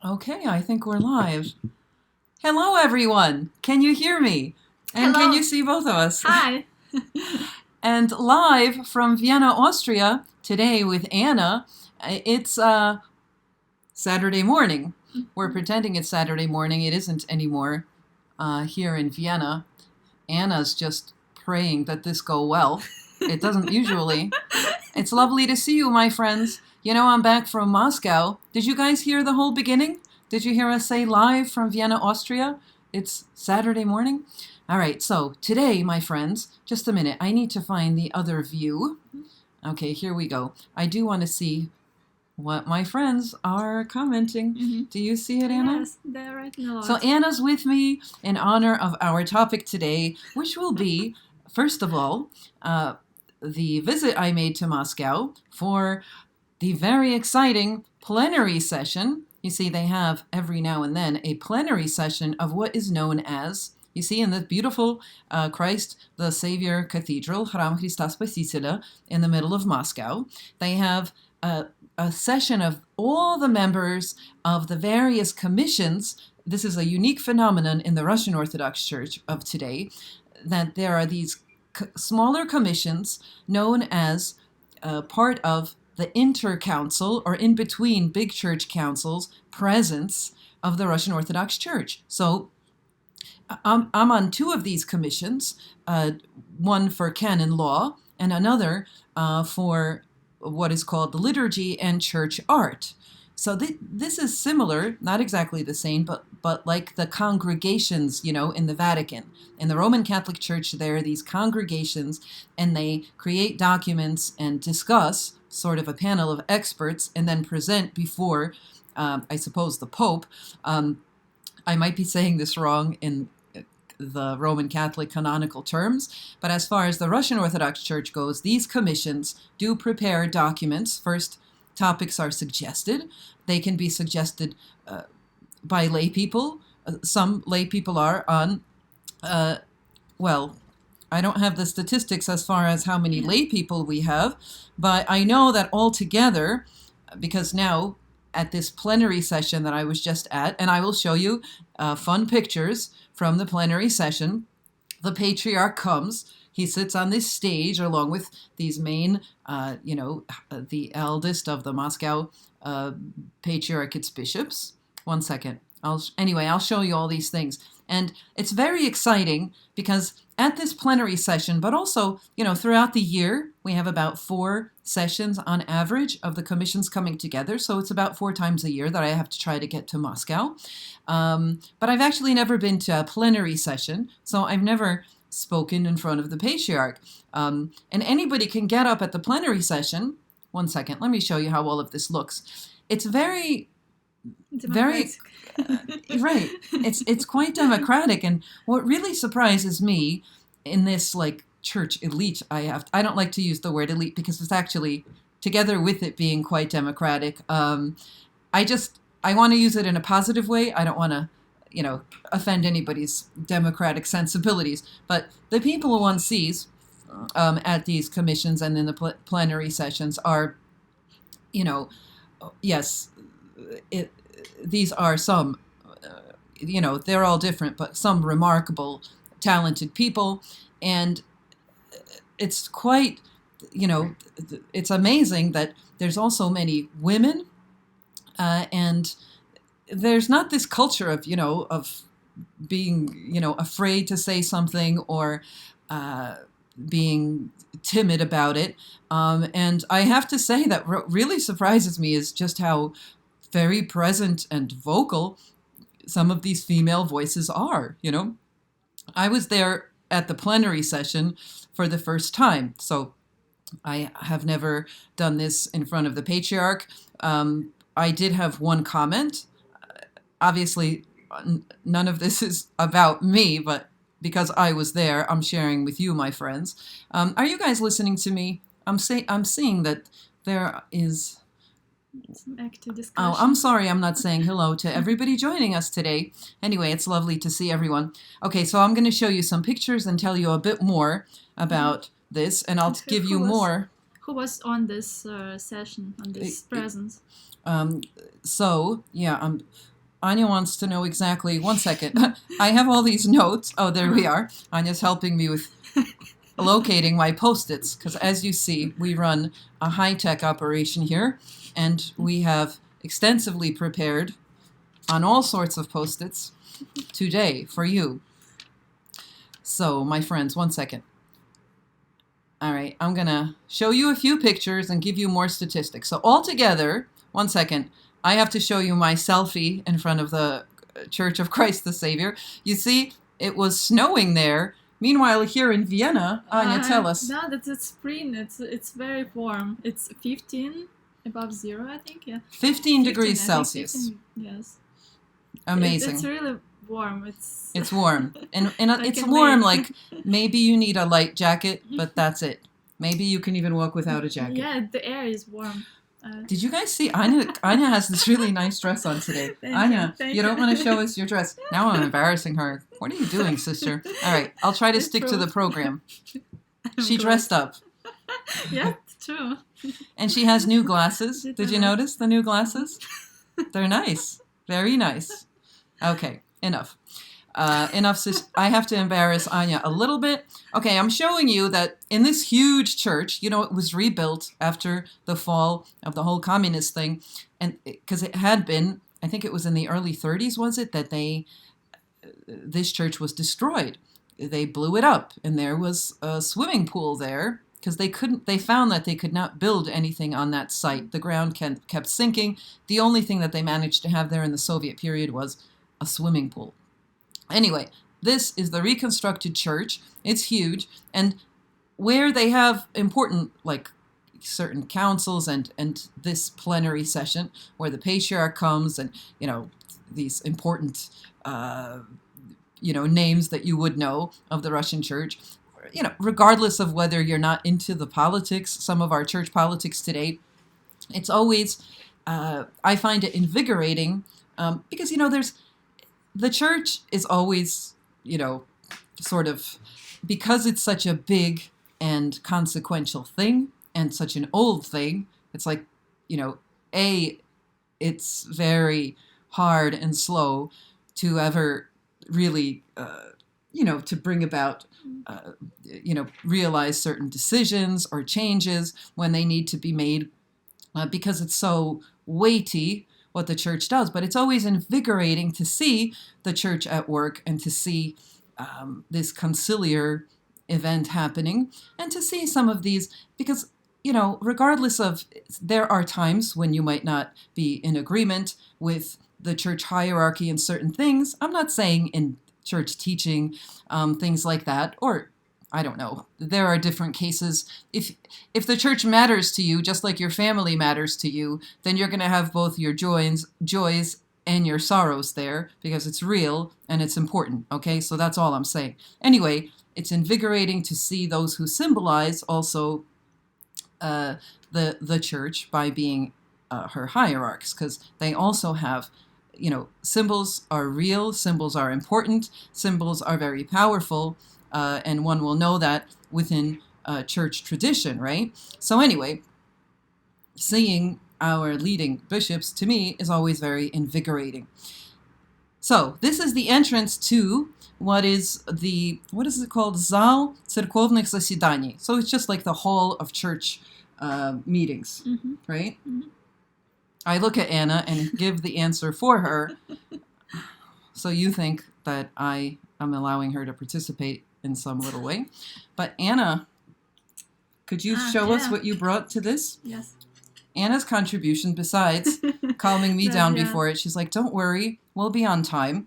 Okay, I think we're live. Hello, everyone. Can you hear me? And Hello. Can you see both of us? Hi. And live from Vienna, Austria, today with Anna, it's Saturday morning. We're pretending it's Saturday morning. It isn't anymore here in Vienna. Anna's just praying that this go well. It doesn't usually. It's lovely to see you, my friends. You know, I'm back from Moscow. Did you guys hear the whole beginning? Did you hear us say live from Vienna, Austria? It's Saturday morning. All right, so today, my friends, just a minute. I need to find the other view. Okay, here we go. I do want to see what my friends are commenting. Do you see it, Anna? Yes, they're writing a lot. So Anna's with me in honor of our topic today, which will be, first of all, the visit I made to Moscow for the very exciting plenary session. You see, they have every now and then a plenary session of what is known as, you see, in the beautiful Christ the Savior Cathedral, Храм Христа Спасителя, in the middle of Moscow. They have a session of all the members of the various commissions. This is a unique phenomenon in the Russian Orthodox Church of today, that there are these smaller commissions known as part of the Intercouncil, or in between big church councils, presence of the Russian Orthodox Church. So I'm on two of these commissions, one for canon law and another for what is called liturgy and church art. So this is similar, not exactly the same, but like the congregations, you know, in the Vatican. In the Roman Catholic Church, there are these congregations, and they create documents and discuss, sort of a panel of experts, and then present before, I suppose, the Pope. I might be saying this wrong in the Roman Catholic canonical terms, but as far as the Russian Orthodox Church goes, these commissions do prepare documents. First, topics are suggested. They can be suggested by lay people. Some lay people are on, well, I don't have the statistics as far as how many lay people we have, but I know that altogether, because now at this plenary session that I was just at, and I will show you fun pictures from the plenary session, the patriarch comes. He sits on this stage along with these main, the eldest of the Moscow patriarchate's bishops. One second. I'll show you all these things. And it's very exciting because at this plenary session, but also, you know, throughout the year, we have about 4 sessions on average of the commissions coming together. So it's about 4 times a year that I have to try to get to Moscow. But I've actually never been to a plenary session, so I've never spoken in front of the patriarch. And anybody can get up at the plenary session. One second, let me show you how all of this looks. It's very right. It's quite democratic, and what really surprises me in this like church elite, I don't like to use the word elite because it's actually, together with it being quite democratic, I want to use it in a positive way. I don't want to, offend anybody's democratic sensibilities, but the people one sees at these commissions and in the plenary sessions are, yes, these are some, they're all different, but some remarkable, talented people. And it's quite, it's amazing that there's also many women, and there's not this culture of, of being, afraid to say something or being timid about it. And I have to say that what really surprises me is just how very present and vocal some of these female voices are, I was there at the plenary session for the first time, so I have never done this in front of the patriarch. I did have one comment. Obviously, none of this is about me, but because I was there, I'm sharing with you, my friends. Are you guys listening to me? I'm seeing that there is some active discussion. Oh, I'm sorry I'm not saying hello to everybody joining us today. Anyway, it's lovely to see everyone. Okay, so I'm going to show you some pictures and tell you a bit more about this, and I'll give you more Who was on this session, on this presence? Anya wants to know exactly. 1 second. I have all these notes. Oh, there we are. Anya's helping me with locating my Post-its, because as you see, we run a high-tech operation here, and we have extensively prepared on all sorts of Post-its today for you. So, my friends, 1 second. All right, I'm going to show you a few pictures and give you more statistics. So altogether, 1 second, I have to show you my selfie in front of the Church of Christ the Savior. You see, it was snowing there. Meanwhile, here in Vienna, Anya, tell us. No, it's spring. It's very warm. It's 15 above zero, I think. Yeah. 15 degrees Celsius. 15, yes. Amazing. It's really warm. It's warm. And it's warm, like maybe you need a light jacket, but that's it. Maybe you can even walk without a jacket. Yeah, the air is warm. Did you guys see? Anya has this really nice dress on today. Anya, you don't want to show us your dress. Now I'm embarrassing her. What are you doing, sister? All right, I'll try to stick to the program. She dressed up. Yeah, true. And she has new glasses. Did you notice the new glasses? They're nice. Very nice. Okay, enough. Sis. I have to embarrass Anya a little bit. Okay, I'm showing you that in this huge church, it was rebuilt after the fall of the whole communist thing, and because it had been, I think it was in the early 30s, was it, that this church was destroyed. They blew it up, and there was a swimming pool there because they found that they could not build anything on that site. The ground kept sinking. The only thing that they managed to have there in the Soviet period was a swimming pool. Anyway, this is the reconstructed church. It's huge, and where they have important, like, certain councils and this plenary session where the patriarch comes and, these important, names that you would know of the Russian church, regardless of whether you're not into the politics, some of our church politics today, it's always, I find it invigorating because, the church is always, sort of, because it's such a big and consequential thing and such an old thing, it's like, it's very hard and slow to ever really, to bring about, realize certain decisions or changes when they need to be made because it's so weighty what the church does. But it's always invigorating to see the church at work and to see this conciliar event happening and to see some of these, because, regardless of, there are times when you might not be in agreement with the church hierarchy in certain things. I'm not saying in church teaching, things like that, or I don't know. There are different cases. If the church matters to you, just like your family matters to you, then you're going to have both your joys and your sorrows there because it's real and it's important. Okay, so that's all I'm saying. Anyway, it's invigorating to see those who symbolize also the church by being her hierarchs, because they also have, symbols are real, symbols are important, symbols are very powerful. And one will know that within church tradition, right? So anyway, seeing our leading bishops, to me, is always very invigorating. So this is the entrance to what is it called? Zal церковных заседаний. So it's just like the hall of church meetings, right? Mm-hmm. I look at Anna and give the answer for her. So you think that I am allowing her to participate in some little way. But Anna, could you show us what you brought to this? Yes. Anna's contribution, besides calming me down before it, she's like, don't worry, we'll be on time.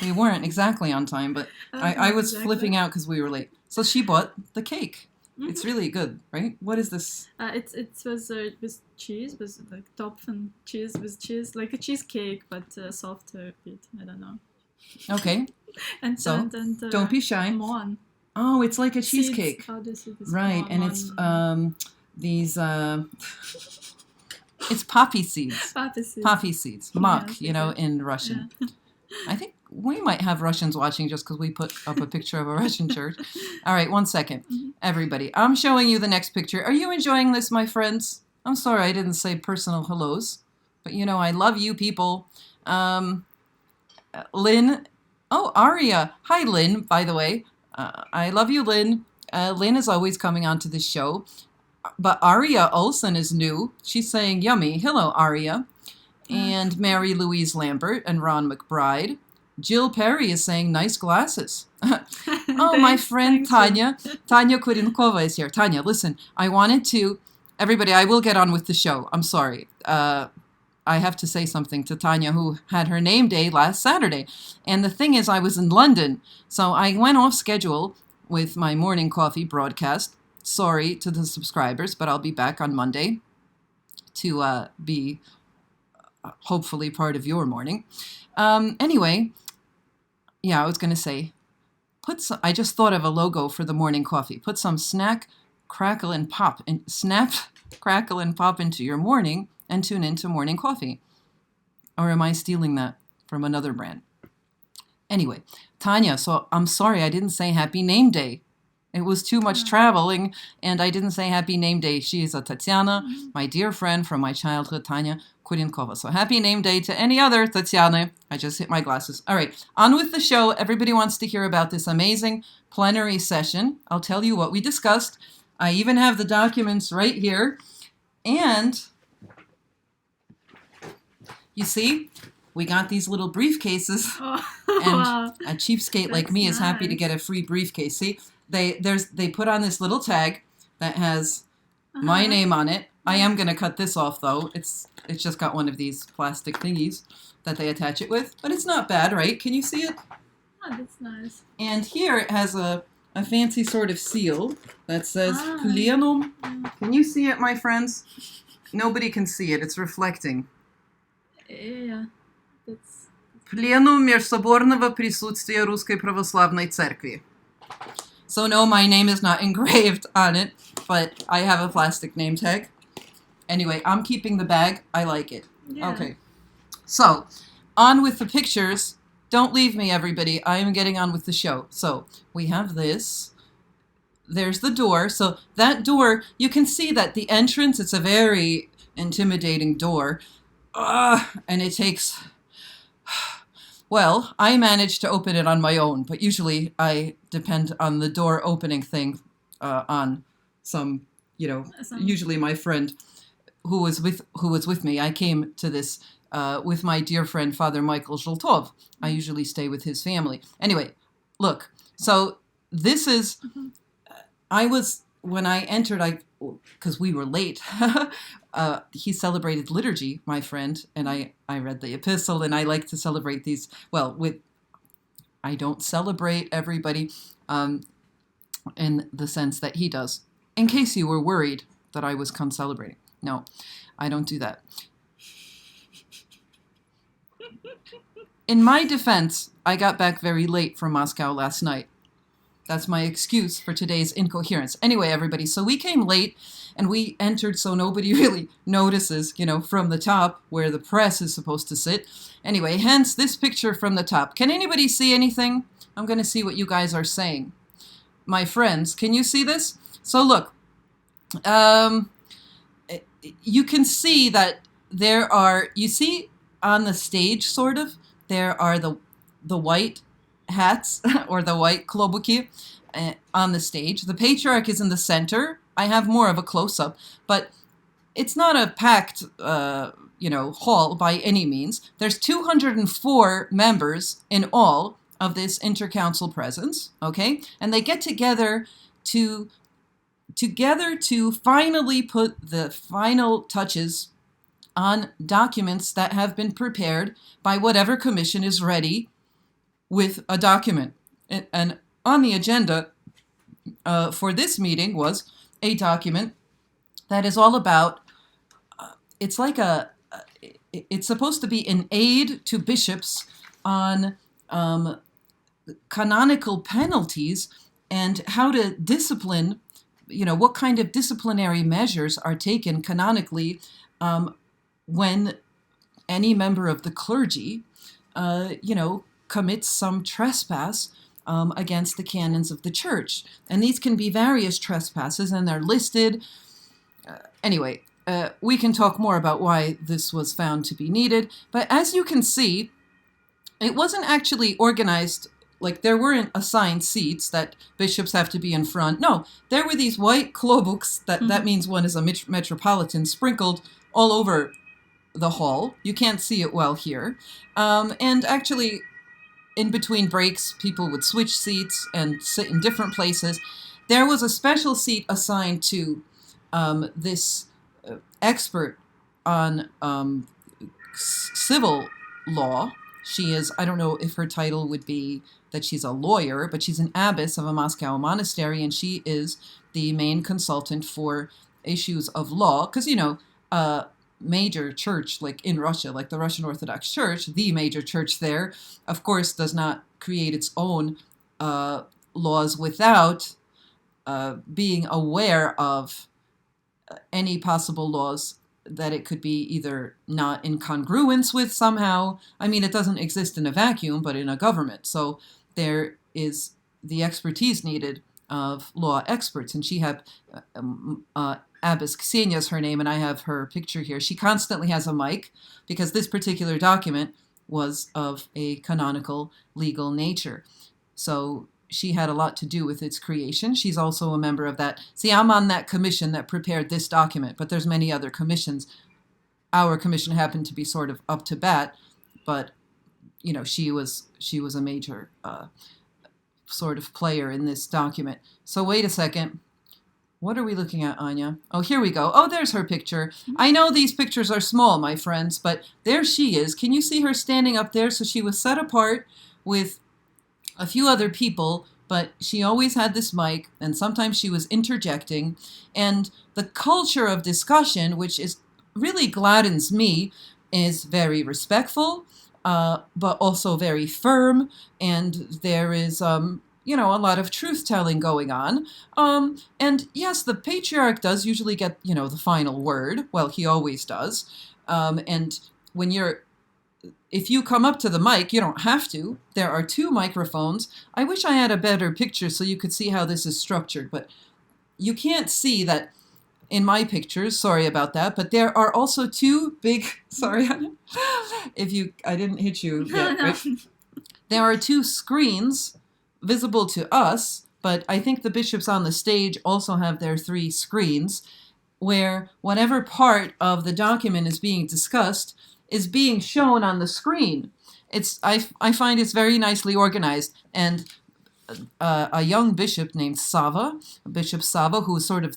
We weren't exactly on time, but I was flipping out because we were late. So she bought the cake. Mm-hmm. It's really good, right? What is this? It was with cheese, with like Topfen cheese with cheese, like a cheesecake, but softer bit. I don't know. Okay. and don't be shy. Mon. Oh, it's like a cheesecake. Seeds. How do you see this? Right, and it's these it's poppy seeds. Poppy seeds. Poppy seeds. Mak, in Russian. Yeah. I think we might have Russians watching just because we put up a picture of a Russian church. All right, 1 second. Everybody, I'm showing you the next picture. Are you enjoying this, my friends? I'm sorry I didn't say personal hellos, but you know I love you people. Lynn. Oh, Aria. Hi, Lynn, by the way. I love you, Lynn. Lynn is always coming onto the show. But Aria Olson is new. She's saying yummy. Hello, Aria. And Mary Louise Lambert and Ron McBride. Jill Perry is saying nice glasses. Oh, my friend Tanya. Tanya Kurinkova is here. Tanya, listen, I wanted to... Everybody, I will get on with the show. I'm sorry. I have to say something to Tanya, who had her name day last Saturday. And the thing is, I was in London, so I went off schedule with my morning coffee broadcast. Sorry to the subscribers, but I'll be back on Monday to be hopefully part of your morning. Anyway, yeah, I was going to say, I just thought of a logo for the morning coffee. Put some snap, crackle, and pop into your morning and tune into morning coffee. Or am I stealing that from another brand? Anyway, Tanya, so I'm sorry I didn't say happy name day. It was too much traveling, and I didn't say happy name day. She is a Tatiana, my dear friend from my childhood, Tanya Kurinkova. So happy name day to any other Tatiana. I just hit my glasses. All right, on with the show. Everybody wants to hear about this amazing plenary session. I'll tell you what we discussed. I even have the documents right here. And you see, we got these little briefcases. And a cheapskate like me is happy to get a free briefcase. See? They put on this little tag that has my name on it. I am going to cut this off, though. It's just got one of these plastic thingies that they attach it with. But it's not bad, right? Can you see it? Oh, that's nice. And here it has a fancy sort of seal that says Plenum. Can you see it, my friends? Nobody can see it. It's reflecting. Yeah. That's... Plenum межсоборного присутствия Русской Православной Церкви. So no, my name is not engraved on it, but I have a plastic name tag. Anyway, I'm keeping the bag. I like it. Yeah. Okay. So, on with the pictures. Don't leave me, everybody. I am getting on with the show. So, we have this. There's the door. So, that door, you can see that the entrance, it's a very intimidating door. And it takes... Well, I managed to open it on my own, but usually I depend on the door opening thing on some, usually my friend who was with me. I came to this with my dear friend, Father Michael Zholtov. I usually stay with his family. Anyway, look, so this is, when I entered, because we were late, he celebrated liturgy, my friend, and I read the epistle, and I like to celebrate these, I don't celebrate everybody in the sense that he does. In case you were worried that I was come celebrating. No, I don't do that. In my defense, I got back very late from Moscow last night. That's my excuse for today's incoherence. Anyway, everybody, so we came late and we entered so nobody really notices, from the top where the press is supposed to sit. Anyway, hence this picture from the top. Can anybody see anything? I'm going to see what you guys are saying. My friends, can you see this? So look, you can see that you see on the stage sort of, there are the white hats or the white klobuki on the stage. The patriarch is in the center. I have more of a close-up, but it's not a packed, hall by any means. There's 204 members in all of this intercouncil presence, okay? And they get together to finally put the final touches on documents that have been prepared by whatever commission is ready with a document. And on the agenda for this meeting was a document that is all about, it's supposed to be an aid to bishops on canonical penalties and how to discipline, what kind of disciplinary measures are taken canonically when any member of the clergy, commits some trespass against the canons of the church. And these can be various trespasses, and they're listed. Anyway, we can talk more about why this was found to be needed. But as you can see, it wasn't actually organized, like there weren't assigned seats that bishops have to be in front. No, there were these white klobuks, that means one is a metropolitan, sprinkled all over the hall. You can't see it well here. And actually, in between breaks, people would switch seats and sit in different places. There was a special seat assigned to this expert on civil law. She is, I don't know if her title would be that she's a lawyer, but she's an abbess of a Moscow monastery, and she is the main consultant for issues of law. Because, major church, like in Russia, like the Russian Orthodox Church, the major church there, of course, does not create its own laws without being aware of any possible laws that it could be either not in congruence with somehow. I mean, it doesn't exist in a vacuum, but in a government. So there is the expertise needed of law experts. And she had Abbess Ksenia is her name, and I have her picture here. She constantly has a mic because this particular document was of a canonical legal nature. So she had a lot to do with its creation. She's also a member of that. See, I'm on that commission that prepared this document, but there's many other commissions. Our commission happened to be sort of up to bat, but she was a major sort of player in this document. So wait a second. What are we looking at, Anya? Oh, here we go. Oh, there's her picture. I know these pictures are small, my friends, but there she is. Can you see her standing up there? So she was set apart with a few other people, but she always had this mic, and sometimes she was interjecting. And the culture of discussion, which is really gladdens me, is very respectful, but also very firm, and there is a lot of truth-telling going on. And yes, the patriarch does usually get, the final word. Well, he always does. And if you come up to the mic, you don't have to. There are 2 microphones. I wish I had a better picture so you could see how this is structured, but you can't see that in my pictures. Sorry about that. But there are also 2 big, sorry, I didn't hit you yet, right? There are 2 screens visible to us, but I think the bishops on the stage also have their 3 screens where whatever part of the document is being discussed is being shown on the screen. I find it's very nicely organized, and a young bishop named Sava, Bishop Sava, who is sort of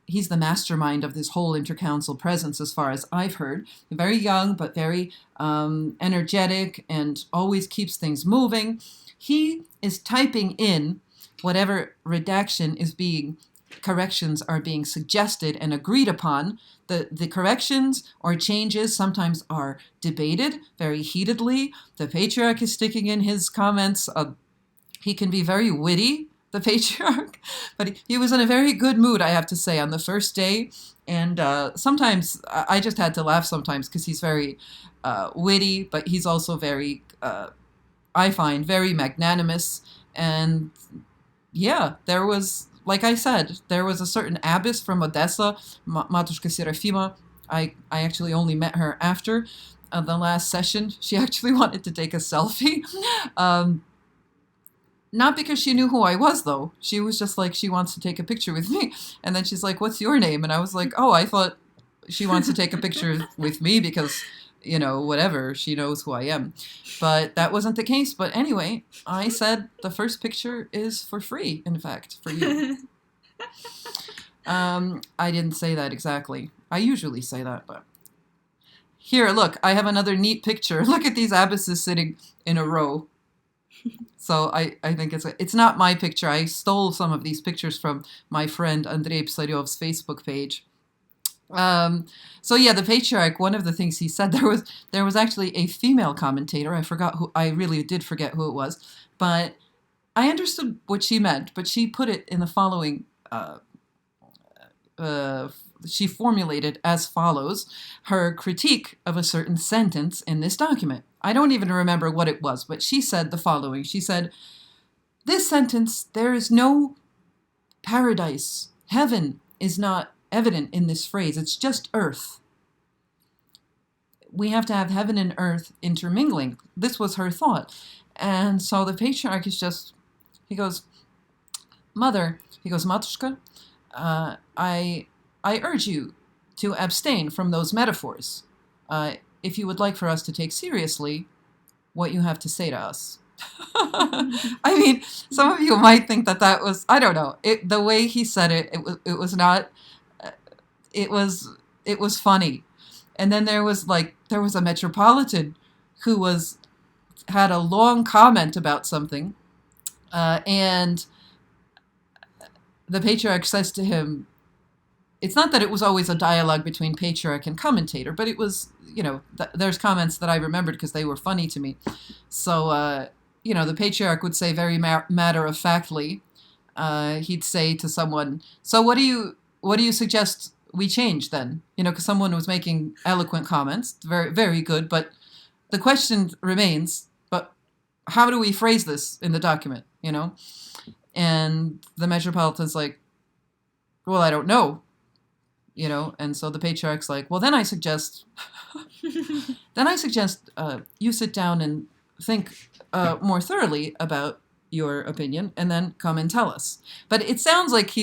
he's the mastermind of this whole intercouncil presence as far as I've heard. Very young, but very energetic and always keeps things moving. He is typing in whatever corrections are being suggested and agreed upon. The corrections or changes sometimes are debated very heatedly. The patriarch is sticking in his comments. He can be very witty, the patriarch, but he was in a very good mood, I have to say, on the first day. And sometimes I just had to laugh sometimes because he's very witty, but he's also very, I find, very magnanimous. And yeah, there was, like I said, there was a certain abbess from Odessa, Matushka Serafima. I actually only met her after the last session. She actually wanted to take a selfie. Not because she knew who I was, though. She was just like, she wants to take a picture with me. And then she's like, what's your name? And I was like, oh, I thought she wants to take a picture with me because, whatever, she knows who I am. But that wasn't the case. But anyway, I said the first picture is for free, in fact, for you. I didn't say that exactly. I usually say that, but... Here, look, I have another neat picture. Look at these abbesses sitting in a row. So I think it's not my picture. I stole some of these pictures from my friend Andrei Psaryov's Facebook page. So yeah, the patriarch, one of the things he said, there was actually a female commentator. I really did forget who it was, but I understood what she meant, but she put it in the following she formulated as follows her critique of a certain sentence in this document. I don't even remember what it was, but she said the following. She said, "This sentence, there is no paradise. Heaven is not evident in this phrase. It's just earth. We have to have heaven and earth intermingling." This was her thought. And so the patriarch is just, he goes, "Mother," he goes, "Matushka, I urge you to abstain from those metaphors if you would like for us to take seriously what you have to say to us." I mean, some of you might think that was, I don't know, the way he said it, it was not, it was funny. And then there was a metropolitan who had a long comment about something, and the patriarch says to him, it's not that it was always a dialogue between patriarch and commentator, but it was, there's comments that I remembered because they were funny to me. So, the patriarch would say very matter-of-factly, he'd say to someone, "So what do you suggest we change then?" Because someone was making eloquent comments, very, very good, but the question remains, but how do we phrase this in the document, And the metropolitan's like, "Well, I don't know." And so the patriarch's like, "Well, then I suggest you sit down and think more thoroughly about your opinion and then come and tell us." But it sounds like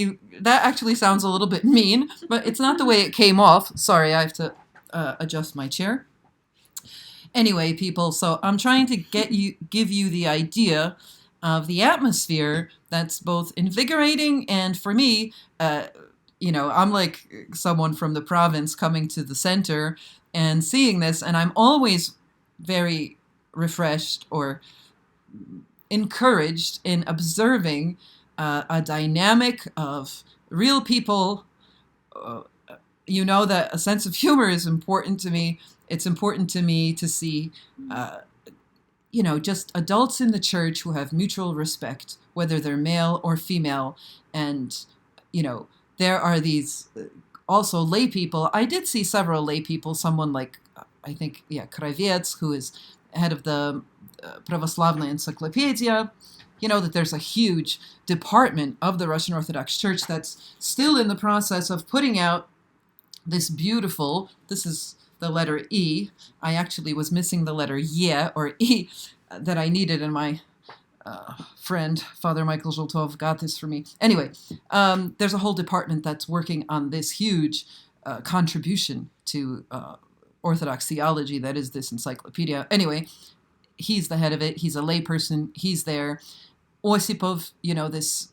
that actually sounds a little bit mean, but it's not the way it came off. Sorry, I have to adjust my chair. Anyway, people, so I'm trying to give you the idea of the atmosphere that's both invigorating and, for me, I'm like someone from the province coming to the center and seeing this, and I'm always very refreshed or encouraged in observing a dynamic of real people. That a sense of humor is important to me. It's important to me to see, just adults in the church who have mutual respect, whether they're male or female, and, there are these also lay people. I did see several lay people, someone like, I think, Kravets, who is head of the Pravoslavna Encyclopedia, that there's a huge department of the Russian Orthodox Church that's still in the process of putting out this is the letter E. I actually was missing the letter Y or E that I needed, and my friend, Father Michael Zoltov, got this for me. Anyway, there's a whole department that's working on this huge contribution to Orthodox theology that is this encyclopedia. Anyway, he's the head of it. He's a layperson. He's there. Osipov, this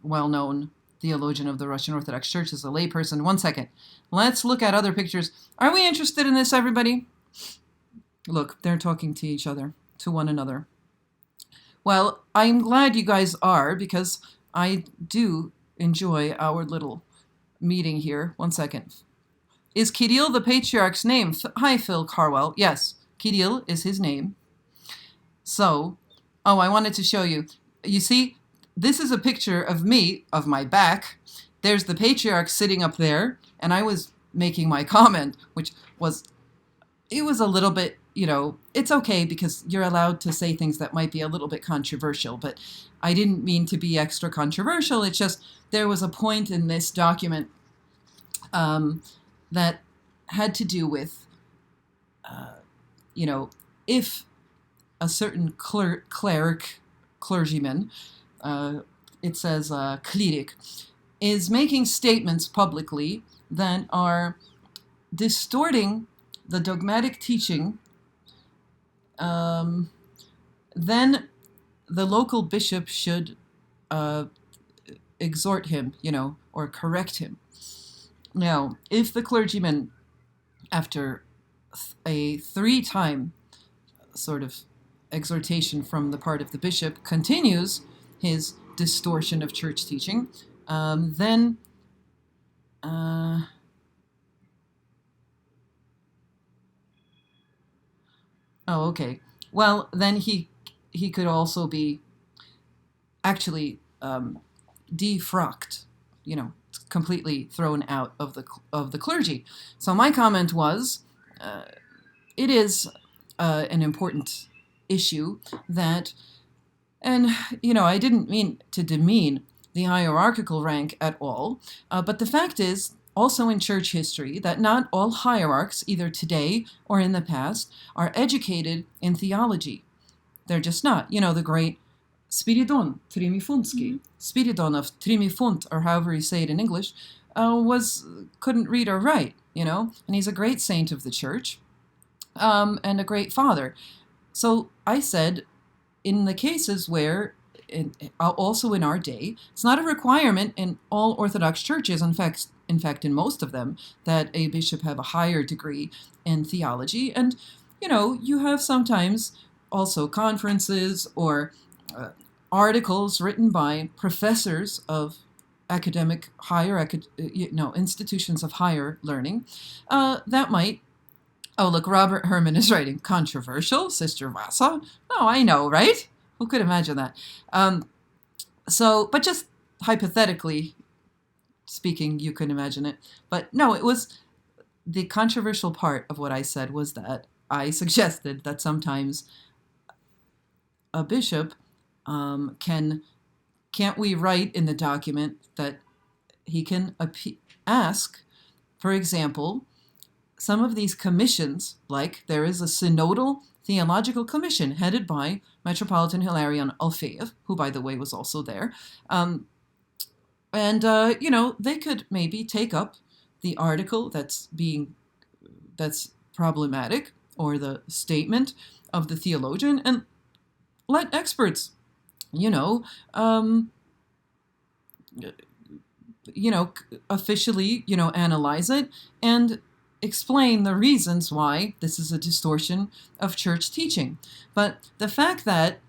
well-known theologian of the Russian Orthodox Church, is a layperson. One second. Let's look at other pictures. Are we interested in this, everybody? Look, they're talking to each other, to one another. Well, I'm glad you guys are, because I do enjoy our little meeting here. One second. Is Kirill the patriarch's name? Hi, Phil Carwell. Yes, Kirill is his name. So, I wanted to show you. You see, this is a picture of me, of my back. There's the patriarch sitting up there, and I was making my comment, which was, it was a little bit, it's okay because you're allowed to say things that might be a little bit controversial, but I didn't mean to be extra controversial. It's just there was a point in this document that had to do with, if a certain clergyman, it says cleric, is making statements publicly that are distorting the dogmatic teaching, then the local bishop should exhort him, or correct him. Now, if the clergyman, after a 3-time sort of exhortation from the part of the bishop, continues his distortion of church teaching, then okay. Well, then he could also be actually defrocked. completely thrown out of the clergy. So my comment was, it is an important issue that, and I didn't mean to demean the hierarchical rank at all, but the fact is, also in church history, that not all hierarchs, either today or in the past, are educated in theology. They're just not. The great Spiridon Trimifunski, Spiridon of Trimifunt, or however you say it in English, couldn't read or write, and he's a great saint of the church, and a great father. So I said, in the cases where, also in our day, it's not a requirement in all Orthodox churches, in fact in most of them, that a bishop have a higher degree in theology. And, you have sometimes also conferences or articles written by professors of institutions of higher learning that might, oh, look, Robert Herman is writing, controversial, Sister Vassa. No, I know, right? Who could imagine that? But just hypothetically speaking, you could imagine it. But no, it was the controversial part of what I said was that I suggested that sometimes a bishop can't we write in the document that he can ask, for example, some of these commissions, like there is a synodal theological commission headed by Metropolitan Hilarion Alfeev, who, by the way, was also there. They could maybe take up the article that's problematic, or the statement of the theologian, and let experts, officially, analyze it and explain the reasons why this is a distortion of church teaching. But the fact that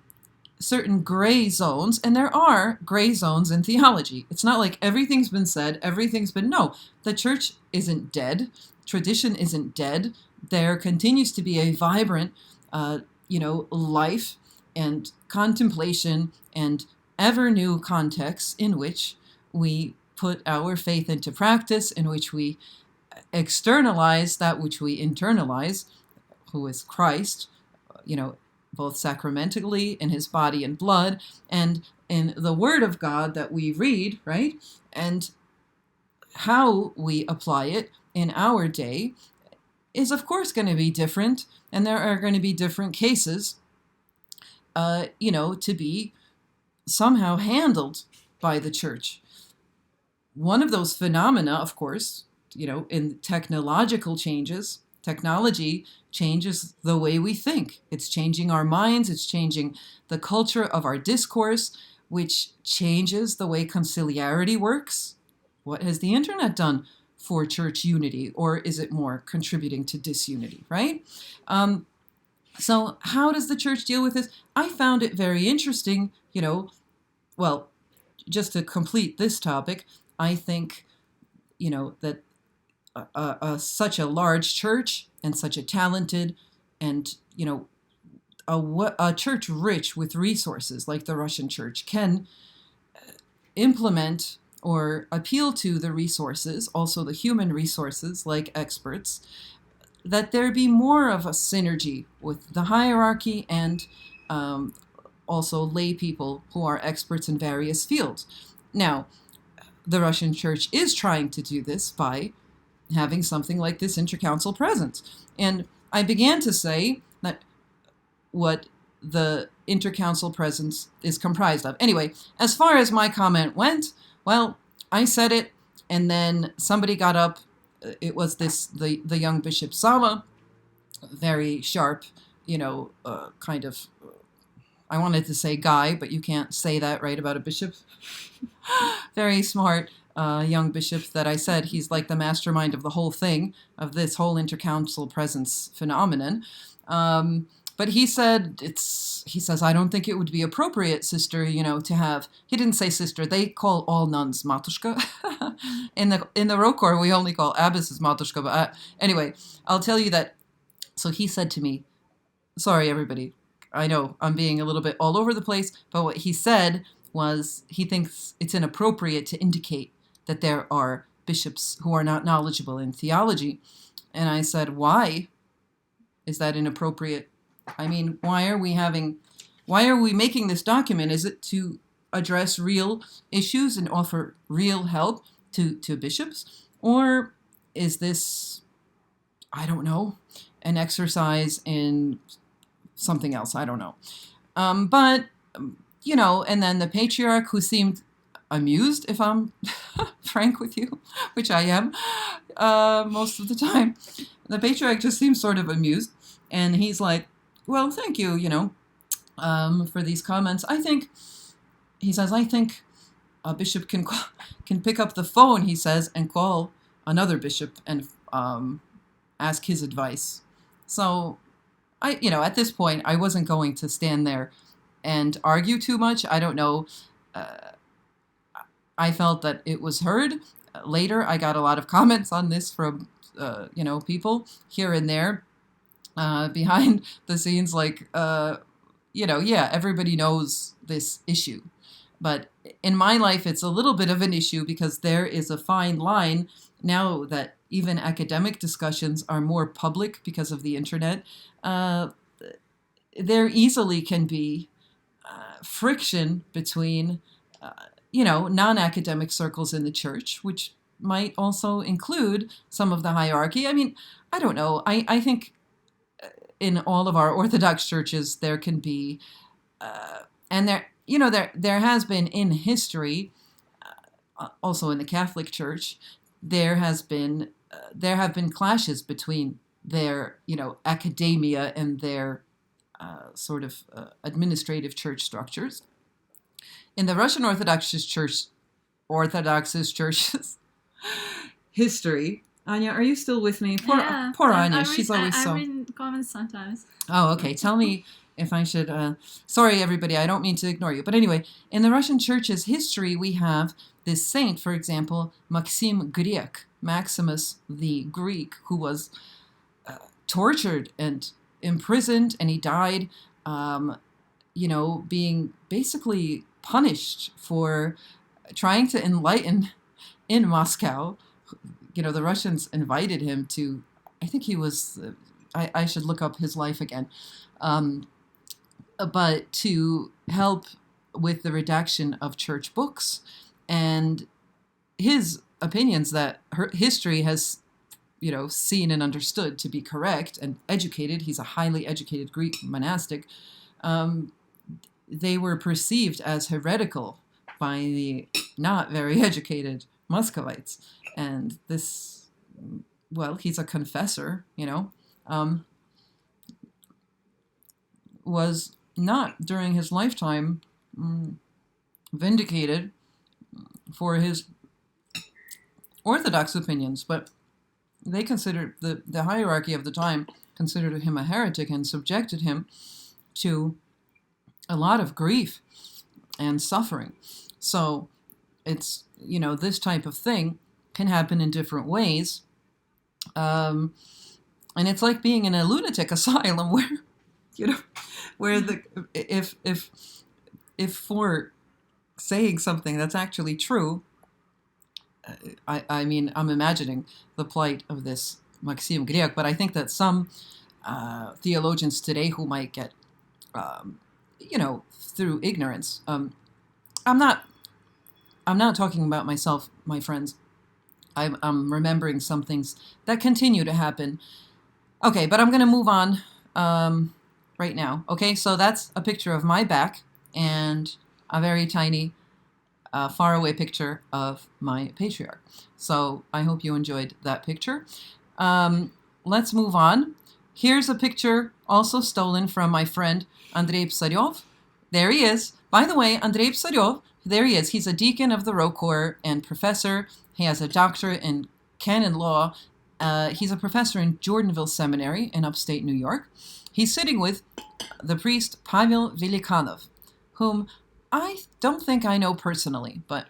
certain gray zones, and there are gray zones in theology. It's not like everything's been said, no. The church isn't dead. Tradition isn't dead. There continues to be a vibrant, life and contemplation and ever new contexts in which we put our faith into practice, in which we externalize that which we internalize, who is Christ, both sacramentally in his body and blood, and in the Word of God that we read, right? And how we apply it in our day is, of course, going to be different, and there are going to be different cases, to be somehow handled by the church. One of those phenomena, of course, in technological changes, technology changes the way we think. It's changing our minds. It's changing the culture of our discourse, which changes the way conciliarity works. What has the internet done for church unity, or is it more contributing to disunity, right? So how does the church deal with this? I found it very interesting, just to complete this topic, I think, that such a large church and such a talented and, a church rich with resources like the Russian church can implement or appeal to the resources, also the human resources like experts, that there be more of a synergy with the hierarchy and also lay people who are experts in various fields. Now, the Russian church is trying to do this by having something like this intercouncil presence. And I began to say that what the intercouncil presence is comprised of. Anyway, as far as my comment went, well, I said it, and then somebody got up. It was the young Bishop Sala, very sharp, kind of, I wanted to say guy, but you can't say that, right, about a bishop. Very smart young bishop that I said he's like the mastermind of the whole thing, of this whole intercouncil presence phenomenon. But he says, I don't think it would be appropriate, sister, to have, he didn't say sister, they call all nuns matushka. in the Rokor, we only call abbesses matushka, but anyway, I'll tell you that, so he said to me, sorry everybody, I know I'm being a little bit all over the place, but what he said was he thinks it's inappropriate to indicate that there are bishops who are not knowledgeable in theology. And I said, why is that inappropriate? I mean, why are we making this document? Is it to address real issues and offer real help to bishops? Or is this, I don't know, an exercise in something else? I don't know. But, and then the patriarch, who seemed amused, if I'm frank with you, which I am most of the time, the patriarch just seems sort of amused. And he's like, well, thank you, for these comments. He says, I think a bishop can pick up the phone, he says, and call another bishop and ask his advice. So at this point, I wasn't going to stand there and argue too much. I don't know. I felt that it was heard. Later, I got a lot of comments on this from, people here and there behind the scenes, like, everybody knows this issue. But in my life, it's a little bit of an issue because there is a fine line now that even academic discussions are more public because of the internet. There easily can be friction between, non-academic circles in the church, which might also include some of the hierarchy. I mean, I don't know. I think in all of our Orthodox churches there can be, and there has been in history, also in the Catholic Church, there have been clashes between their academia and their sort of administrative church structures. In the Russian Orthodox churches history. Anya, are you still with me? Poor Anya. She's always so. I read comments sometimes. Oh, okay. Tell me if I should. Sorry, everybody. I don't mean to ignore you. But anyway, in the Russian Church's history, we have this saint, for example, Maxim Grek, Maximus the Greek, who was tortured and imprisoned, and he died, being basically punished for trying to enlighten in Moscow. The Russians invited him to, I think he was, I should look up his life again, but to help with the redaction of church books. And his opinions that history has, seen and understood to be correct and educated, he's a highly educated Greek monastic, they were perceived as heretical by the not very educated Muscovites. And this, well, he's a confessor, was not during his lifetime vindicated for his Orthodox opinions, but they considered, the hierarchy of the time considered him a heretic and subjected him to a lot of grief and suffering. So it's, this type of thing can happen in different ways. And it's like being in a lunatic asylum where if for saying something that's actually true, I mean, I'm imagining the plight of this Maxim Grek, but I think that some theologians today who might get, through ignorance, I'm not talking about myself, my friends. I'm remembering some things that continue to happen. Okay, but I'm going to move on right now. Okay, so that's a picture of my back and a very tiny, faraway picture of my patriarch. So I hope you enjoyed that picture. Let's move on. Here's a picture also stolen from my friend Andrei Psaryov. There he is. By the way, Andrei Psaryov, there he is. He's a deacon of the Row Corps and professor. He has a doctorate in canon law. He's a professor in Jordanville Seminary in upstate New York. He's sitting with the priest Pavel Velikanov, whom I don't think I know personally, but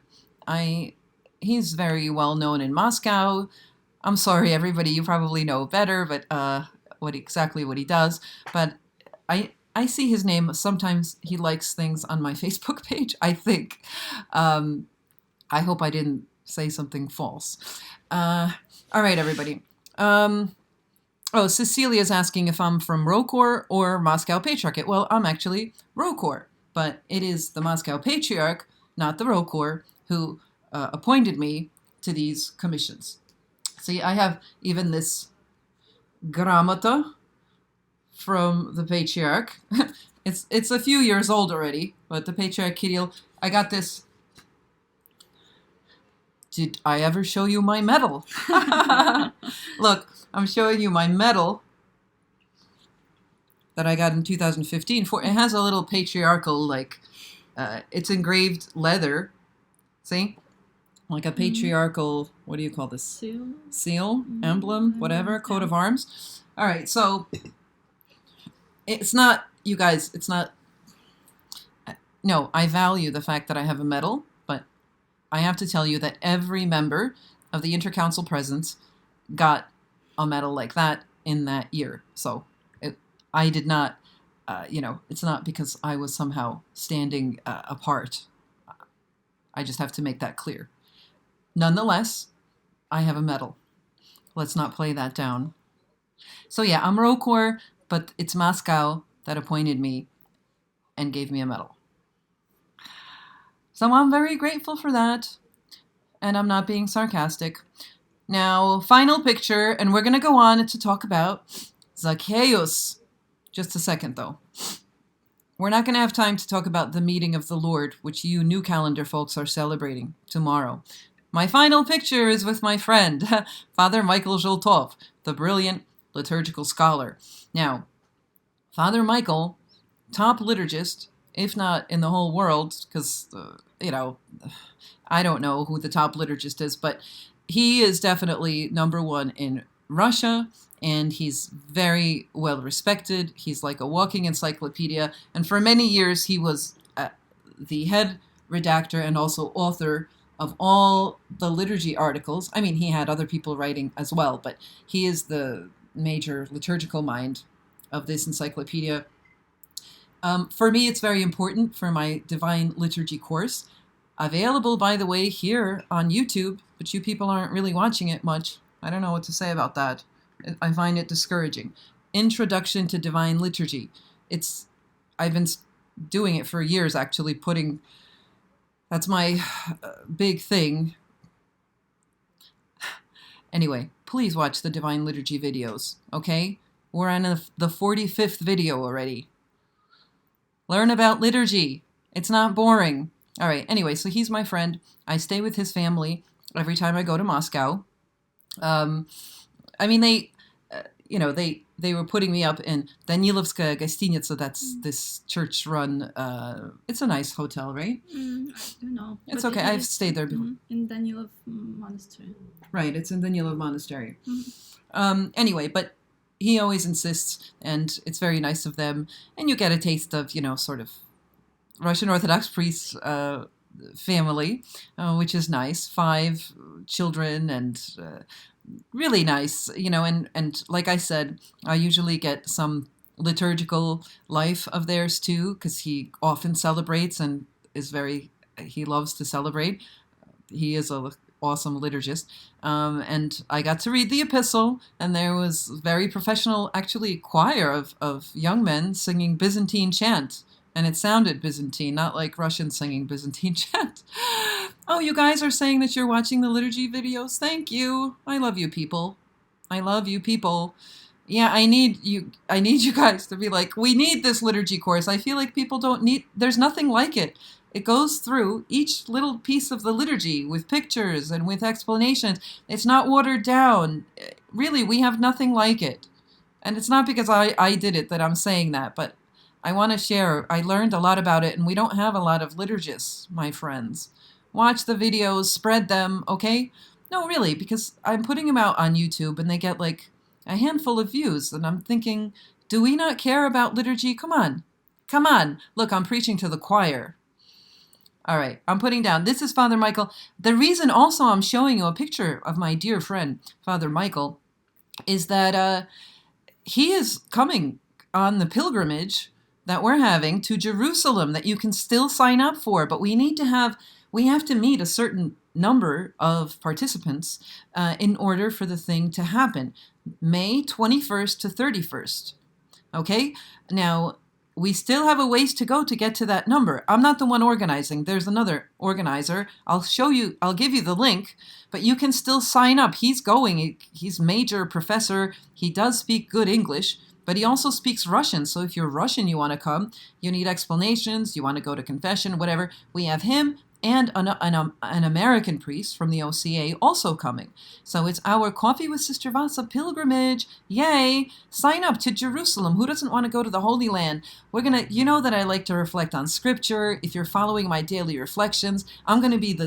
he's very well known in Moscow. I'm sorry, everybody, you probably know better, but what he does. But I see his name. Sometimes he likes things on my Facebook page, I think. I hope I didn't say something false. All right, everybody. Cecilia's asking if I'm from Rokor or Moscow Patriarchate. Well, I'm actually Rokor, but it is the Moscow Patriarch, not the Rokor, who appointed me to these commissions. See, I have even this gramota from the Patriarch. It's a few years old already, but the Patriarch Kirill, I got this. Did I ever show you my medal? Look, I'm showing you my medal that I got in 2015. It has a little patriarchal, it's engraved leather. See? Like a patriarchal, what do you call this? Seal, emblem, whatever, coat of arms. All right, so it's not, you guys, it's not, no, I value the fact that I have a medal, but I have to tell you that every member of the Intercouncil presence got a medal like that in that year. So I did not, it's not because I was somehow standing apart. I just have to make that clear. Nonetheless, I have a medal. Let's not play that down. So yeah, I'm Rokor, but it's Moscow that appointed me and gave me a medal. So I'm very grateful for that, and I'm not being sarcastic. Now, final picture, and we're going to go on to talk about Zacchaeus. Just a second, though. We're not going to have time to talk about the meeting of the Lord, which you new calendar folks are celebrating tomorrow. My final picture is with my friend, Father Michael Zholtov, the brilliant liturgical scholar. Now, Father Michael, top liturgist, if not in the whole world, because, I don't know who the top liturgist is, but he is definitely number one in Russia, and he's very well respected. He's like a walking encyclopedia, and for many years he was the head redactor and also author of all the liturgy articles. I mean, he had other people writing as well, but he is the major liturgical mind of this encyclopedia. For me, it's very important for my Divine Liturgy course, available, by the way, here on YouTube, but you people aren't really watching it much. I don't know what to say about that. I find it discouraging. Introduction to Divine Liturgy. I've been doing it for years, actually, that's my big thing. Anyway, please watch the Divine Liturgy videos, okay? We're on the 45th video already. Learn about liturgy. It's not boring. All right, anyway, so he's my friend. I stay with his family every time I go to Moscow. They were putting me up in Danilovskaya Gostinitsa. That's this church-run. It's a nice hotel, right? I don't know. It's okay. I've stayed there before. In Danilov Monastery. Right. It's in Danilov Monastery. Anyway, but he always insists, and it's very nice of them. And you get a taste of, sort of Russian Orthodox priest family, which is nice. 5 children and really nice, and like I said, I usually get some liturgical life of theirs too, because he often celebrates and he loves to celebrate. He is a awesome liturgist. And I got to read the epistle, and there was very professional, actually, choir of young men singing Byzantine chant. And it sounded Byzantine, not like Russian singing Byzantine chant. Oh, you guys are saying that you're watching the liturgy videos? Thank you. I love you people. I love you people. Yeah, I need you guys to be like, we need this liturgy course. I feel like people there's nothing like it. It goes through each little piece of the liturgy with pictures and with explanations. It's not watered down. Really, we have nothing like it. And it's not because I did it that I'm saying that, but I want to share. I learned a lot about it, and we don't have a lot of liturgists, my friends. Watch the videos, spread them, okay? No, really, because I'm putting them out on YouTube, and they get like a handful of views, and I'm thinking, do we not care about liturgy? Come on. Come on. Look, I'm preaching to the choir. All right, I'm putting down. This is Father Michael. The reason also I'm showing you a picture of my dear friend, Father Michael, is that he is coming on the pilgrimage that we're having to Jerusalem that you can still sign up for, but we have to meet a certain number of participants in order for the thing to happen. May 21st to 31st. Okay? Now, we still have a ways to go to get to that number. I'm not the one organizing. There's another organizer. I'll give you the link, but you can still sign up. He's going. He's major professor. He does speak good English, but he also speaks Russian. So if you're Russian, you want to come, you need explanations, you want to go to confession, whatever, we have him and an American priest from the OCA also coming. So it's our Coffee with Sister Vassa pilgrimage. Yay! Sign up to Jerusalem. Who doesn't want to go to the Holy Land? You know that I like to reflect on scripture. If you're following my daily reflections, I'm going to be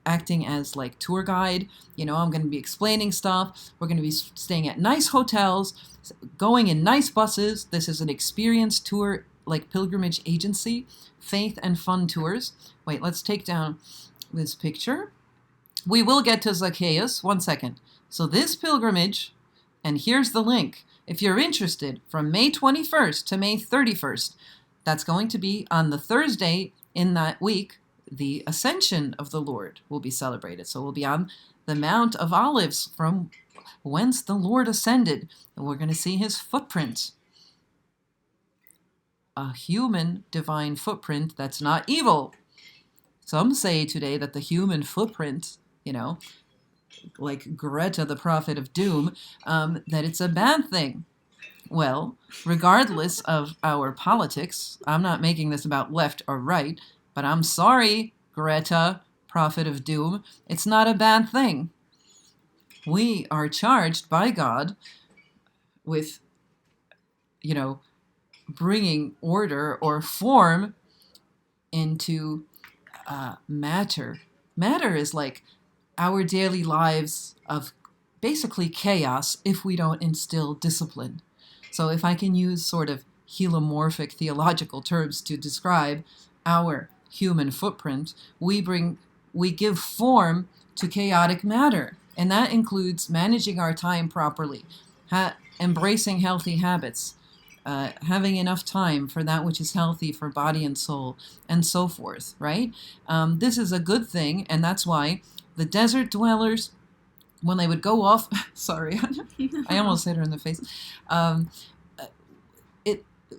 acting as tour guide. I'm going to be explaining stuff. We're going to be staying at nice hotels, going in nice buses. This is an experienced tour, pilgrimage agency, faith and fun tours. Wait, let's take down this picture. We will get to Zacchaeus. 1 second. So this pilgrimage, and here's the link. If you're interested, from May 21st to May 31st, that's going to be on the Thursday in that week, the Ascension of the Lord will be celebrated. So we'll be on the Mount of Olives from whence the Lord ascended. And we're going to see his footprint. A human divine footprint that's not evil. Some say today that the human footprint, like Greta, the prophet of doom, that it's a bad thing. Well, regardless of our politics, I'm not making this about left or right, but I'm sorry, Greta, prophet of doom, it's not a bad thing. We are charged by God with, bringing order or form into matter. Matter is like our daily lives of basically chaos if we don't instill discipline. So if I can use sort of helomorphic theological terms to describe our human footprint, we give form to chaotic matter. And that includes managing our time properly, embracing healthy habits, having enough time for that which is healthy for body and soul, and so forth, right? This is a good thing, and that's why the desert dwellers, when they would go off, sorry, I almost hit her in the face.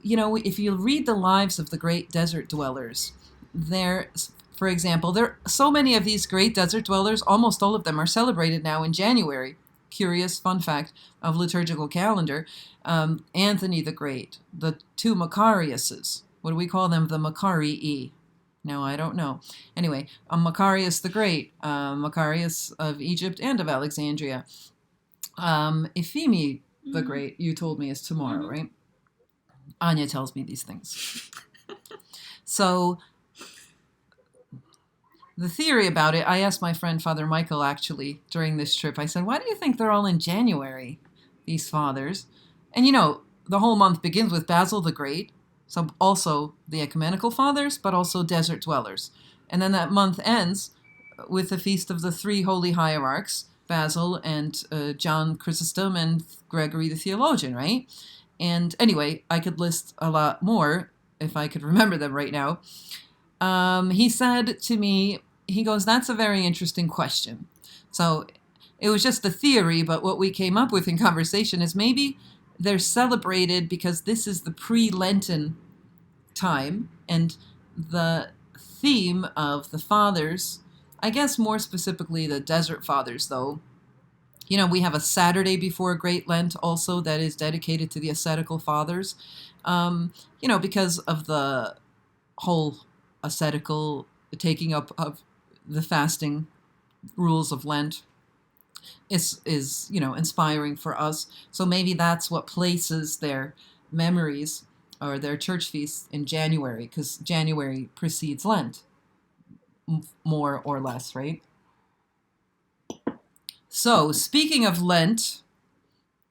If you read the lives of the great desert dwellers, for example, there are so many of these great desert dwellers, almost all of them are celebrated now in January. Curious fun fact of liturgical calendar. Anthony the Great, the two Macariuses. What do we call them? The Macarii. No, I don't know. Anyway, Macarius the Great, Macarius of Egypt and of Alexandria. Ephemi the Great, you told me, is tomorrow, right? Anya tells me these things. So the theory about it, I asked my friend Father Michael actually during this trip. I said, why do you think they're all in January, these fathers? And the whole month begins with Basil the Great, so also the ecumenical fathers, but also desert dwellers. And then that month ends with the feast of the three holy hierarchs, Basil and John Chrysostom and Gregory the theologian, right? And anyway, I could list a lot more if I could remember them right now. He said to me, he goes, that's a very interesting question. So it was just a theory, but what we came up with in conversation is maybe they're celebrated because this is the pre-Lenten time, and the theme of the fathers, I guess more specifically the desert fathers though, we have a Saturday before Great Lent also that is dedicated to the ascetical fathers, because of the whole ascetical taking up of the fasting rules of Lent is inspiring for us. So maybe that's what places their memories or their church feasts in January, because January precedes Lent, more or less, right? So speaking of Lent,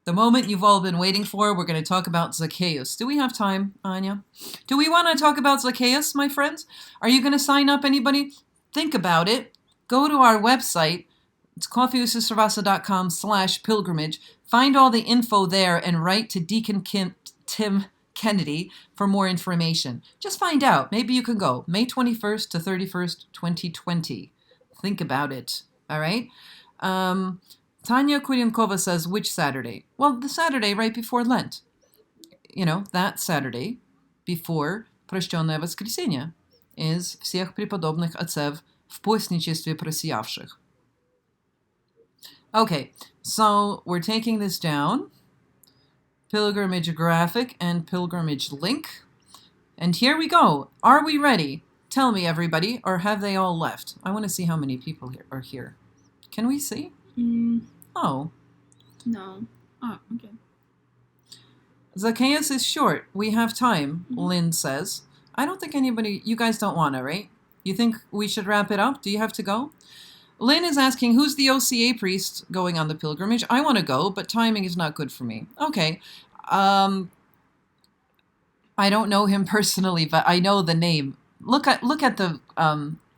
the moment you've all been waiting for, we're going to talk about Zacchaeus. Do we have time, Anya? Do we want to talk about Zacchaeus, my friends? Are you going to sign up, anybody? Think about it. Go to our website. It's coffeewithsistervassa.com/pilgrimage. Find all the info there and write to Deacon Tim Kennedy for more information. Just find out. Maybe you can go May 21st to 31st, 2020. think about it. All right. Tanya Kuryankova says, which Saturday? Well, the Saturday right before Lent. That Saturday before Прощенное воскресенье is всех преподобных отцев в постничестве просиявших. Okay, so we're taking this down. Pilgrimage graphic and pilgrimage link. And here we go. Are we ready? Tell me, everybody, or have they all left? I want to see how many people are here. Can we see? Oh. No. Oh, okay. Zacchaeus is short. We have time, Lynn says. I don't think you guys don't want to, right? You think we should wrap it up? Do you have to go? Lynn is asking, who's the OCA priest going on the pilgrimage? I want to go, but timing is not good for me. Okay. I don't know him personally, but I know the name. Look at the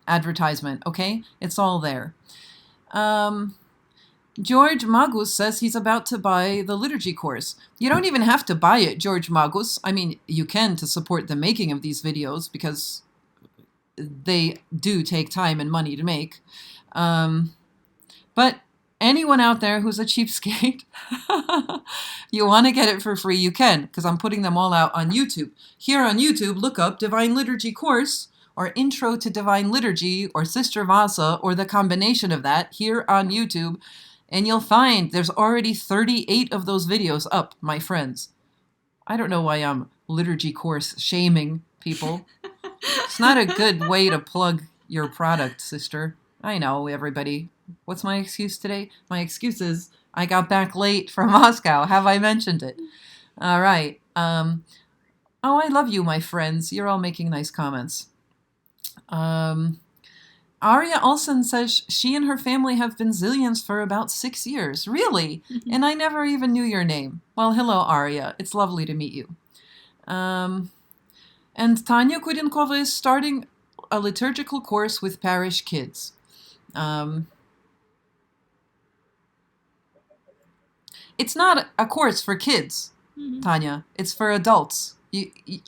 advertisement, okay? It's all there. George Magus says he's about to buy the liturgy course. You don't even have to buy it, George Magus. I mean, you can to support the making of these videos because they do take time and money to make. But anyone out there who's a cheapskate, you want to get it for free, you can, because I'm putting them all out on YouTube. Here on YouTube, look up Divine Liturgy Course or Intro to Divine Liturgy or Sister Vassa or the combination of that here on YouTube. And you'll find there's already 38 of those videos up, my friends. I don't know why I'm liturgy course shaming people. It's not a good way to plug your product, sister. I know, everybody. What's my excuse today? My excuse is I got back late from Moscow. Have I mentioned it? All right. Oh, I love you, my friends. You're all making nice comments. Aria Olsen says she and her family have been Zillions for about 6 years. Really? And I never even knew your name. Well, hello, Aria. It's lovely to meet you. And Tanya Kudinkova is starting a liturgical course with parish kids. It's not a course for kids, Tanya. It's for adults.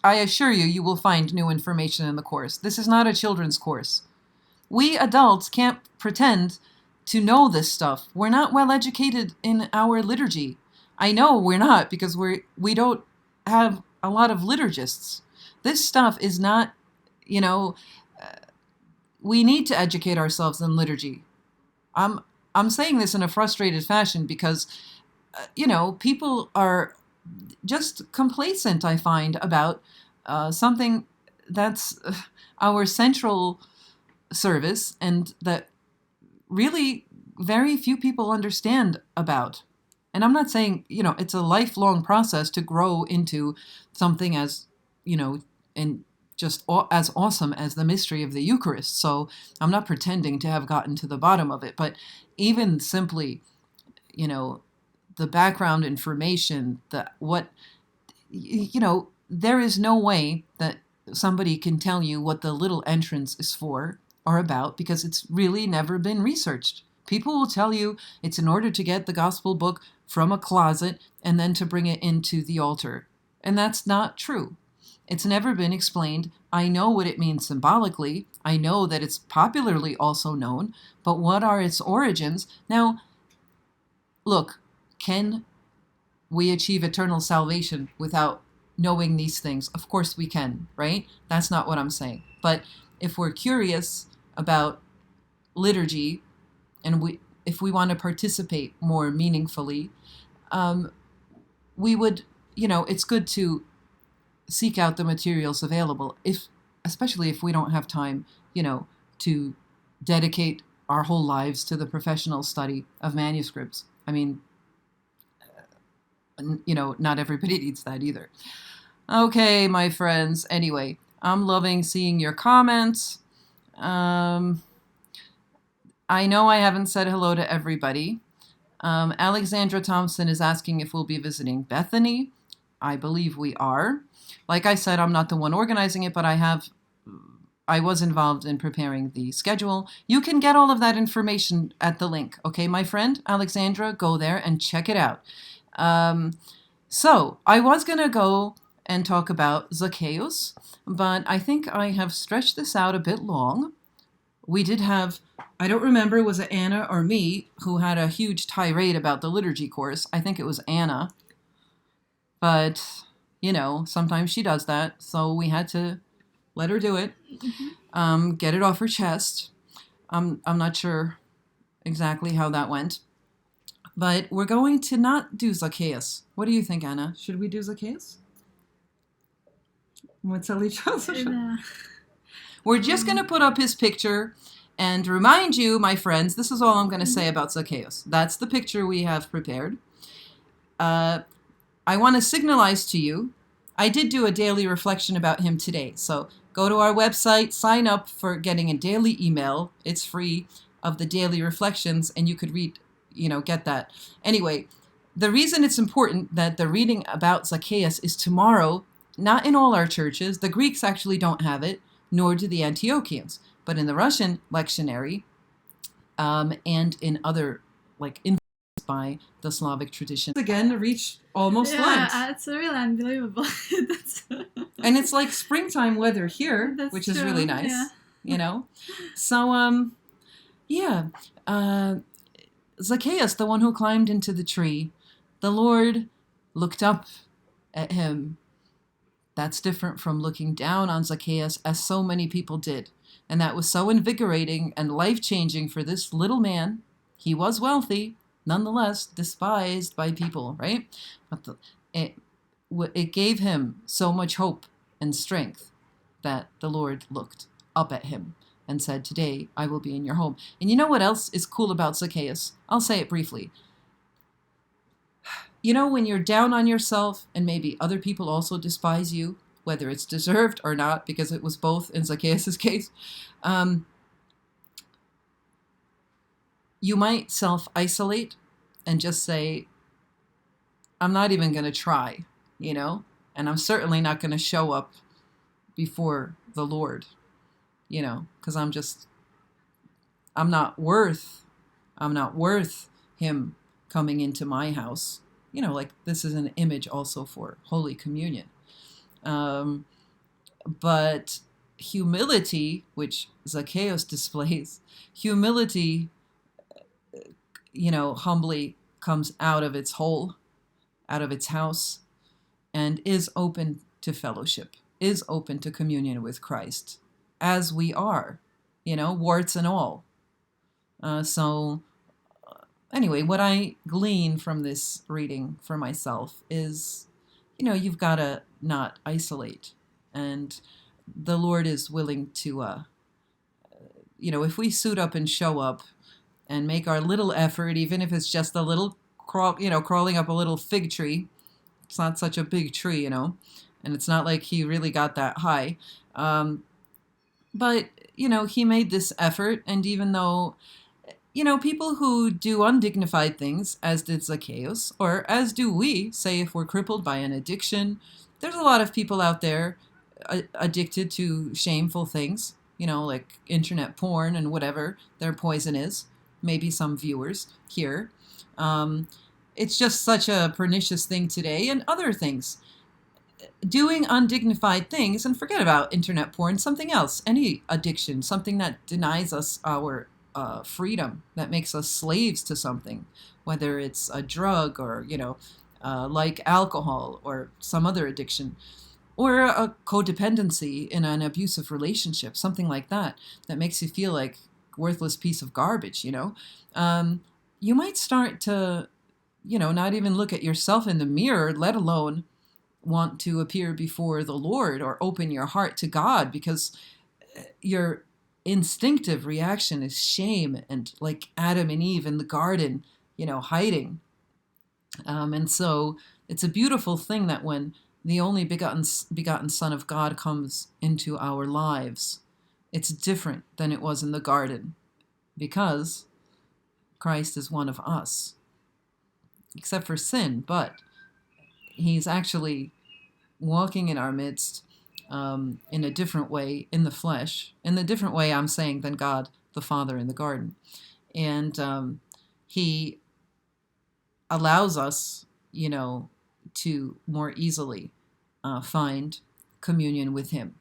I assure you, you will find new information in the course. This is not a children's course. We adults can't pretend to know this stuff. We're not well educated in our liturgy. I know we're not because we don't have a lot of liturgists. This stuff is not, we need to educate ourselves in liturgy. I'm saying this in a frustrated fashion because, people are just complacent, I find, about something that's our central service and that really very few people understand about. And I'm not saying, it's a lifelong process to grow into something as, and just as awesome as the mystery of the Eucharist. So I'm not pretending to have gotten to the bottom of it, but even simply, the background information, there is no way that somebody can tell you what the little entrance is for or about because it's really never been researched. People will tell you it's in order to get the gospel book from a closet and then to bring it into the altar. And that's not true. It's never been explained. I know what it means symbolically. I know that it's popularly also known, but what are its origins? Now, look, can we achieve eternal salvation without knowing these things? Of course we can, right? That's not what I'm saying. But if we're curious about liturgy and if we want to participate more meaningfully, we would, it's good to seek out the materials available, especially if we don't have time, to dedicate our whole lives to the professional study of manuscripts. I mean, not everybody needs that either. Okay, my friends. Anyway, I'm loving seeing your comments. I know I haven't said hello to everybody. Alexandra Thompson is asking if we'll be visiting Bethany. I believe we are. Like I said, I'm not the one organizing it, but I was involved in preparing the schedule. You can get all of that information at the link. Okay, my friend, Alexandra, go there and check it out. So I was going to go and talk about Zacchaeus, but I think I have stretched this out a bit long. we did have, I don't remember, was it Anna or me who had a huge tirade about the liturgy course? I think it was Anna. But, sometimes she does that. So we had to let her do it, get it off her chest. I'm not sure exactly how that went. But we're going to not do Zacchaeus. What do you think, Anna? Should we do Zacchaeus? What's We're just going to put up his picture and remind you, my friends, this is all I'm going to say about Zacchaeus. That's the picture we have prepared. I want to signalize to you, I did do a daily reflection about him today. So go to our website, sign up for getting a daily email. It's free, of the daily reflections, and you could read, get that. Anyway, the reason it's important that the reading about Zacchaeus is tomorrow, not in all our churches. The Greeks actually don't have it, nor do the Antiochians. But in the Russian lectionary, and in other, influenced by the Slavic tradition. Again, reach almost Lent. Yeah, it's really unbelievable. And it's like springtime weather here, which is really nice. Yeah. So, Zacchaeus, the one who climbed into the tree, the Lord looked up at him. That's different from looking down on Zacchaeus, as so many people did. And that was so invigorating and life-changing for this little man. He was wealthy, nonetheless despised by people, right? But it gave him so much hope and strength that the Lord looked up at him and said, today I will be in your home. And you know what else is cool about Zacchaeus? I'll say it briefly. When you're down on yourself and maybe other people also despise you, whether it's deserved or not, because it was both in Zacchaeus' case, you might self-isolate and just say, I'm not even going to try, and I'm certainly not going to show up before the Lord, because I'm not worth him coming into my house. This is an image also for Holy Communion. But humility, which Zacchaeus displays, humility, humbly comes out of its hole, out of its house, and is open to fellowship, is open to communion with Christ, as we are, warts and all. Anyway, what I glean from this reading for myself is, you've got to not isolate. And the Lord is willing to, if we suit up and show up and make our little effort, even if it's just a little crawling up a little fig tree, it's not such a big tree, and it's not like he really got that high. But, he made this effort, and even though, people who do undignified things, as did Zacchaeus, or as do we, say if we're crippled by an addiction, there's a lot of people out there addicted to shameful things, like internet porn and whatever their poison is. Maybe some viewers here. It's just such a pernicious thing today, and other things. Doing undignified things, and forget about internet porn, something else, any addiction, something that denies us our freedom, that makes us slaves to something, whether it's a drug or, like alcohol or some other addiction, or a codependency in an abusive relationship, something like that makes you feel like a worthless piece of garbage, you might start to, not even look at yourself in the mirror, let alone want to appear before the Lord or open your heart to God, because your instinctive reaction is shame, and like Adam and Eve in the garden, hiding. And so it's a beautiful thing that when the only begotten Son of God comes into our lives, it's different than it was in the garden, because Christ is one of us, except for sin, but he's actually walking in our midst in a different way, in the flesh, in the different way I'm saying than God the Father in the garden. And he allows us, to more easily find communion with him.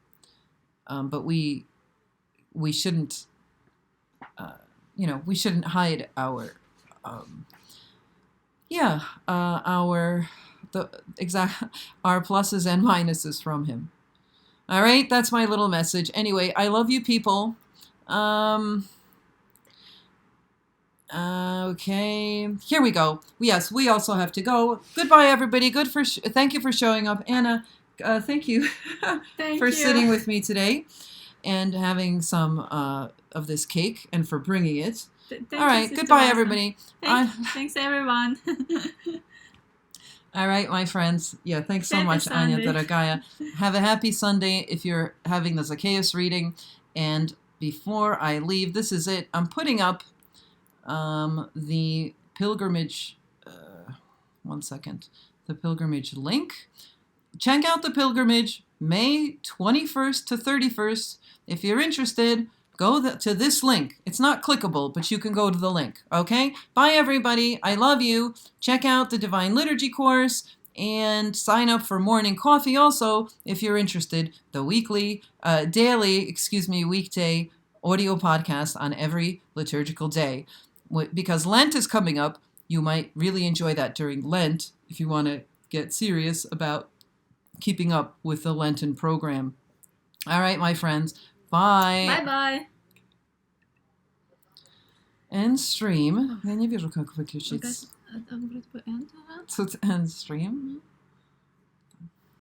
But we shouldn't we shouldn't hide our our pluses and minuses from him. All right, that's my little message. Anyway, I love you people. Okay, here we go. Yes, we also have to go. Goodbye, everybody. Thank you for showing up, Anna. Thank you Thank for you. sitting with me today and having some of this cake and for bringing it. All right, goodbye, everybody. Thanks, everyone. All right, my friends. Yeah, thanks so Happy much, Anya Sunday. Daragaya. Have a happy Sunday if you're having the Zacchaeus reading. And before I leave, this is it. I'm putting up the pilgrimage, one second, the pilgrimage link. Check out the pilgrimage May 21st to 31st. If you're interested, go to this link. It's not clickable, but you can go to the link. Okay? Bye, everybody. I love you. Check out the Divine Liturgy course and sign up for morning coffee also if you're interested. The weekday audio podcast on every liturgical day. Because Lent is coming up, you might really enjoy that during Lent if you want to get serious about keeping up with the Lenten program. All right, my friends. Bye. Bye-bye. End stream. Я не вижу, как выключить. End Тут end stream.